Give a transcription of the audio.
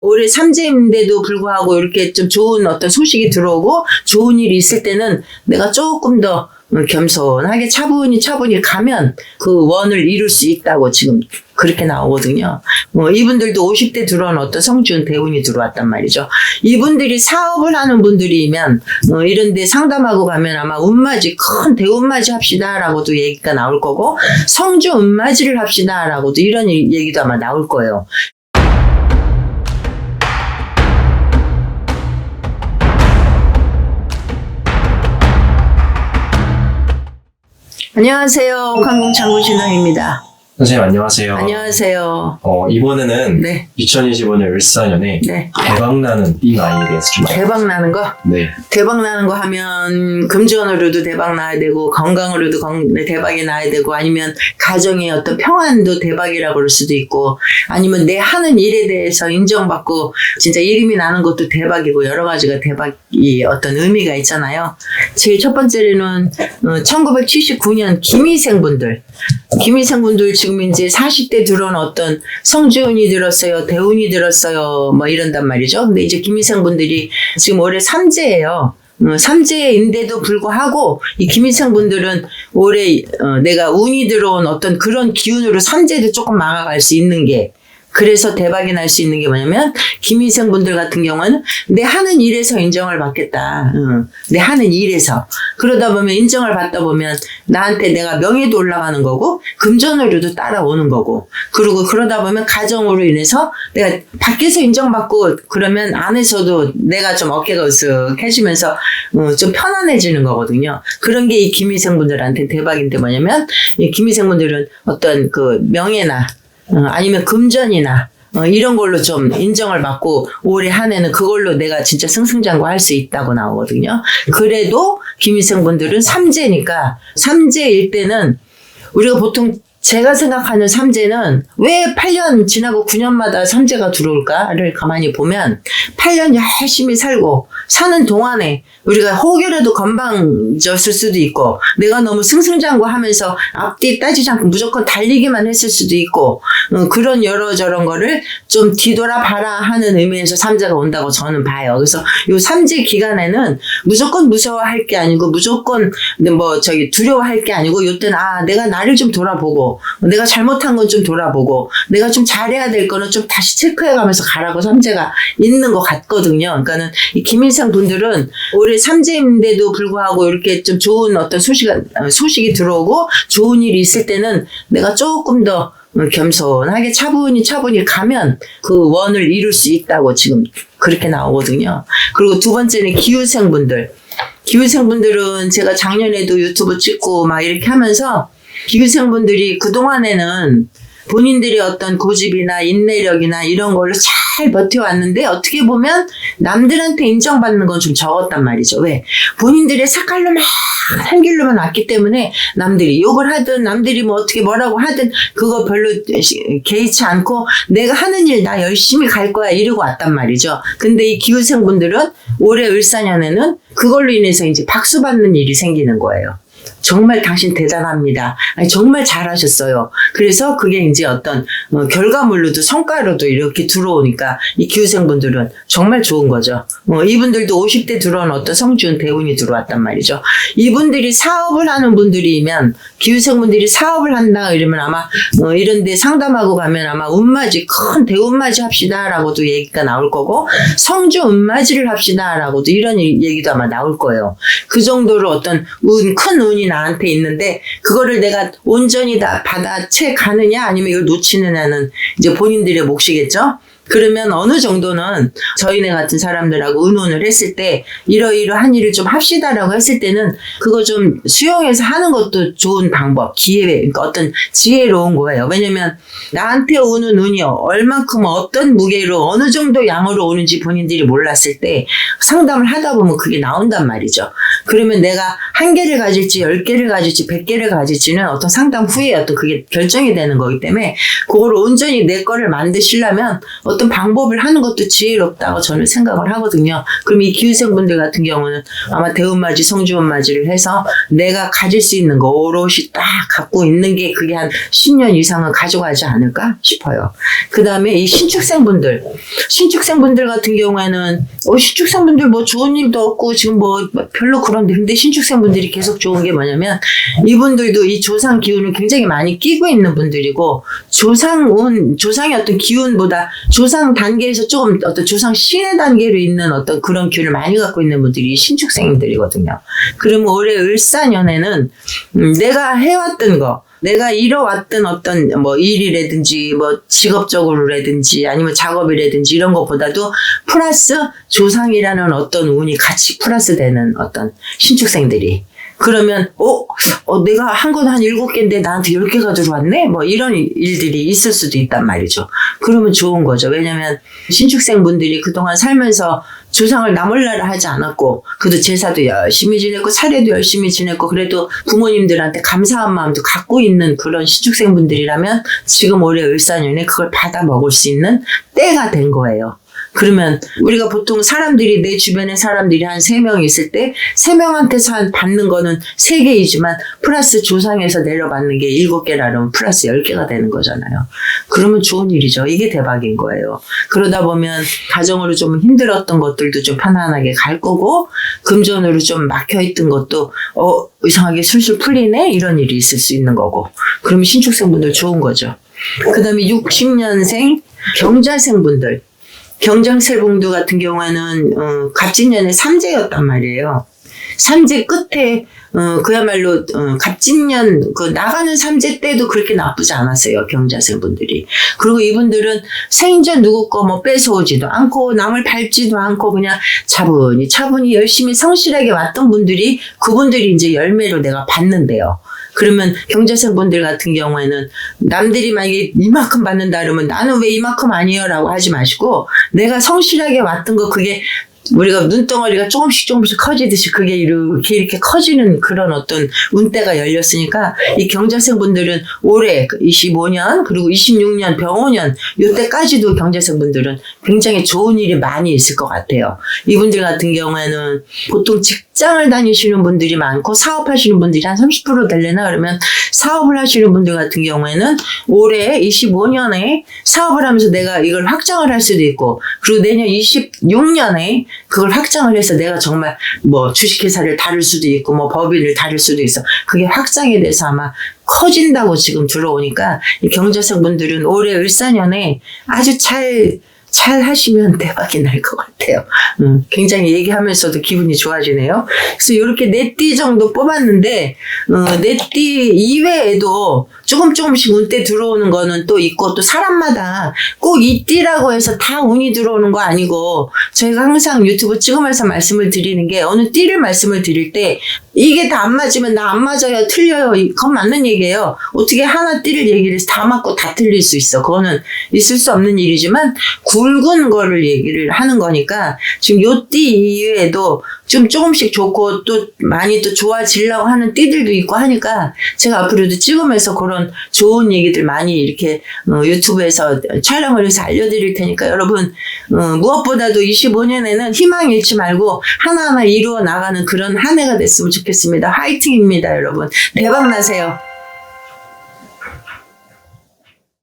올해 삼재인데도 불구하고 이렇게 좀 좋은 어떤 소식이 들어오고 좋은 일이 있을 때는 내가 조금 더 겸손하게 차분히 가면 그 원을 이룰 수 있다고 지금 그렇게 나오거든요. 이분들도 50대 들어온 어떤 성준 대운이 들어왔단 말이죠. 이분들이 사업을 하는 분들이면 이런데 상담하고 가면 아마 운맞이 큰 대운맞이 합시다라고도 얘기가 나올 거고 성주 운맞이를 합시다라고도 이런 얘기도 아마 나올 거예요. 안녕하세요. 관공장군신앙입니다. 선생님 안녕하세요. 안녕하세요. 이번에는 네. 2025년 을사년에 네. 대박나는 띠나이에 대해서 좀 대박 나는 거? 네. 대박 나는 거 하면 금전으로도 대박 나야 되고 건강으로도 대박이 나야 되고 아니면 가정의 어떤 평안도 대박이라고 그럴 수도 있고 아니면 내 하는 일에 대해서 인정받고 진짜 이름이 나는 것도 대박이고 여러 가지가 대박이 어떤 의미가 있잖아요. 제일 첫 번째로는 1979년 김희생분들 지금 이제 40대 들어온 어떤 성주운이 들었어요, 대운이 들었어요, 뭐 이런단 말이죠. 근데 이제 김희생 분들이 지금 올해 삼재예요. 삼재인데도 불구하고 이 김희생 분들은 올해 내가 운이 들어온 어떤 그런 기운으로 삼재도 조금 막아갈 수 있는 게 그래서 대박이 날 수 있는 게 뭐냐면 김희생 분들 같은 경우는 내 하는 일에서 인정을 받겠다. 내 하는 일에서 그러다 보면 인정을 받다 보면 나한테 내가 명예도 올라가는 거고 금전으로도 따라오는 거고 그리고 그러다 보면 가정으로 인해서 내가 밖에서 인정받고 그러면 안에서도 내가 좀 어깨가 으쓱해지면서 좀 편안해지는 거거든요. 그런 게 이 김희생 분들한테 대박인데 뭐냐면 이 김희생 분들은 어떤 그 명예나 아니면 금전이나 이런 걸로 좀 인정을 받고 올해 한 해는 그걸로 내가 진짜 승승장구할 수 있다고 나오거든요. 그래도 김희생 분들은 삼재니까 삼재일 때는 우리가 보통 제가 생각하는 삼재는 왜 8년 지나고 9년마다 삼재가 들어올까를 가만히 보면 8년 열심히 살고 사는 동안에 우리가 혹여라도 건방졌을 수도 있고 내가 너무 승승장구하면서 앞뒤 따지지 않고 무조건 달리기만 했을 수도 있고 그런 여러저런 거를 좀 뒤돌아봐라 하는 의미에서 삼재가 온다고 저는 봐요. 그래서 이 삼재 기간에는 무조건 무서워할 게 아니고 무조건 두려워할 게 아니고 이때는 내가 나를 좀 돌아보고 내가 잘못한 건 좀 돌아보고 내가 좀 잘해야 될 거는 좀 다시 체크해가면서 가라고 삼재가 있는 것 같거든요. 그러니까는 이 김일성 분들은 올해 삼재인데도 불구하고 이렇게 좀 좋은 어떤 소식이 들어오고 좋은 일이 있을 때는 내가 조금 더 겸손하게 차분히 가면 그 원을 이룰 수 있다고 지금 그렇게 나오거든요. 그리고 두 번째는 기후생분들은 제가 작년에도 유튜브 찍고 막 이렇게 하면서 기후생분들이 그동안에는 본인들의 어떤 고집이나 인내력이나 이런 걸로 잘 버텨왔는데 어떻게 보면 남들한테 인정받는 건 좀 적었단 말이죠. 왜? 본인들의 색깔로 막 한 길로만 왔기 때문에 남들이 욕을 하든 남들이 뭐 어떻게 뭐라고 하든 그거 별로 개의치 않고 내가 하는 일 나 열심히 갈 거야 이러고 왔단 말이죠. 근데 이 기후생분들은 올해 을사년에는 그걸로 인해서 이제 박수 받는 일이 생기는 거예요. 정말 당신 대단합니다. 정말 잘하셨어요. 그래서 그게 이제 어떤 결과물로도 성과로도 이렇게 들어오니까 이 기후생분들은 정말 좋은 거죠. 이분들도 50대 들어온 어떤 성준 대운이 들어왔단 말이죠. 이분들이 사업을 하는 분들이면 기후생분들이 사업을 한다 이러면 아마 이런데 상담하고 가면 아마 운맞이 큰 대운맞이 합시다라고도 얘기가 나올 거고 성주 운맞이를 합시다라고도 이런 얘기도 아마 나올 거예요. 그 정도로 어떤 큰 운이 나한테 있는데 그거를 내가 온전히 다 받아채 가느냐 아니면 이걸 놓치느냐는 이제 본인들의 몫이겠죠. 그러면 어느 정도는 저희네 같은 사람들하고 의논을 했을 때 이러이러한 일을 좀 합시다라고 했을 때는 그거 좀 수용해서 하는 것도 좋은 방법, 기회, 그러니까 어떤 지혜로운 거예요. 왜냐면 나한테 오는 운이 얼만큼 어떤 무게로 어느 정도 양으로 오는지 본인들이 몰랐을 때 상담을 하다 보면 그게 나온단 말이죠. 그러면 내가 1개를 가질지 10개를 가질지 100개를 가질지는 어떤 상담 후에 어떤 그게 결정이 되는 거기 때문에 그걸 온전히 내 거를 만드시려면 어떤 어떤 방법을 하는 것도 지혜롭다고 저는 생각을 하거든요. 그럼 이 기후생분들 같은 경우는 아마 대운맞이, 성주운맞이를 해서 내가 가질 수 있는 거 오롯이 딱 갖고 있는 게 그게 한 10년 이상은 가져가지 않을까 싶어요. 그 다음에 이 신축생분들 같은 경우에는 신축생분들 뭐 좋은 일도 없고 지금 뭐 별로 그런데 근데 신축생분들이 계속 좋은 게 뭐냐면 이분들도 이 조상 기운을 굉장히 많이 끼고 있는 분들이고 조상의 어떤 기운보다 조상 단계에서 조금 어떤 조상 신의 단계로 있는 어떤 그런 기운을 많이 갖고 있는 분들이 신축생들이거든요. 그러면 올해 을사년에는 내가 해왔던 거 내가 이뤄왔던 어떤 뭐 일이라든지 뭐 직업적으로라든지 아니면 작업이라든지 이런 것보다도 플러스 조상이라는 어떤 운이 같이 플러스 되는 어떤 신축생들이 그러면 내가 한 건 한 7개인데 나한테 10개가 들어왔네? 뭐 이런 일들이 있을 수도 있단 말이죠. 그러면 좋은 거죠. 왜냐면 신축생분들이 그동안 살면서 조상을 나몰라라 하지 않았고 그래도 제사도 열심히 지냈고 차례도 열심히 지냈고 그래도 부모님들한테 감사한 마음도 갖고 있는 그런 신축생분들이라면 지금 올해 을사년에 그걸 받아 먹을 수 있는 때가 된 거예요. 그러면 우리가 보통 사람들이 내 주변에 사람들이 한 3명 있을 때 3명한테 받는 거는 3개이지만 플러스 조상에서 내려받는 게 7개라면 플러스 10개가 되는 거잖아요. 그러면 좋은 일이죠. 이게 대박인 거예요. 그러다 보면 가정으로 좀 힘들었던 것들도 좀 편안하게 갈 거고 금전으로 좀 막혀있던 것도 이상하게 술술 풀리네? 이런 일이 있을 수 있는 거고 그러면 신축생분들 좋은 거죠. 그 다음에 60년생 경자생분들 경장세봉도 같은 경우에는 갑진년에 삼재였단 말이에요. 삼재 끝에 그야말로 갑진년 나가는 삼재 때도 그렇게 나쁘지 않았어요. 경자생분들이. 그리고 이분들은 생전 누구 거 뭐 뺏어오지도 않고 남을 밟지도 않고 그냥 차분히 열심히 성실하게 왔던 분들이 그분들이 이제 열매로 내가 받는데요. 그러면 경자생분들 같은 경우에는 남들이 만약에 이만큼 받는다 그러면 나는 왜 이만큼 아니에요? 라고 하지 마시고 내가 성실하게 왔던 거 그게 우리가 눈덩어리가 조금씩 커지듯이 그게 이렇게 커지는 그런 어떤 운대가 열렸으니까 이 경자생분들은 올해 25년 그리고 26년 병오년 이때까지도 경자생분들은 굉장히 좋은 일이 많이 있을 것 같아요. 이분들 같은 경우에는 보통 직장을 다니시는 분들이 많고 사업하시는 분들이 한 30% 되려나 그러면 사업을 하시는 분들 같은 경우에는 올해 25년에 사업을 하면서 내가 이걸 확장을 할 수도 있고 그리고 내년 26년에 그걸 확장을 해서 내가 정말 뭐 주식회사를 다룰 수도 있고 뭐 법인을 다룰 수도 있어. 그게 확장이 돼서 아마 커진다고 지금 들어오니까 이 경자생분들은 올해 을사년에 아주 잘 하시면 대박이 날 것 같아요. 굉장히 얘기하면서도 기분이 좋아지네요. 그래서 이렇게 4띠 정도 뽑았는데 4띠 이외에도 조금씩 운대 들어오는 거는 또 있고 또 사람마다 꼭 이 띠라고 해서 다 운이 들어오는 거 아니고 저희가 항상 유튜브 찍으면서 말씀을 드리는 게 어느 띠를 말씀을 드릴 때 이게 다 안 맞으면 나 안 맞아요 틀려요 그건 맞는 얘기예요. 어떻게 하나 띠를 얘기를 해서 다 맞고 다 틀릴 수 있어. 그거는 있을 수 없는 일이지만 굵은 거를 얘기를 하는 거니까 지금 요 띠 이외에도 좀 조금씩 좋고 또 많이 또 좋아지려고 하는 띠들도 있고 하니까 제가 앞으로도 찍으면서 그런 좋은 얘기들 많이 이렇게 유튜브에서 촬영을 해서 알려드릴 테니까 여러분 무엇보다도 25년에는 희망 잃지 말고 하나하나 이루어 나가는 그런 한 해가 됐으면 좋겠습니다. 화이팅입니다, 여러분. 대박 나세요.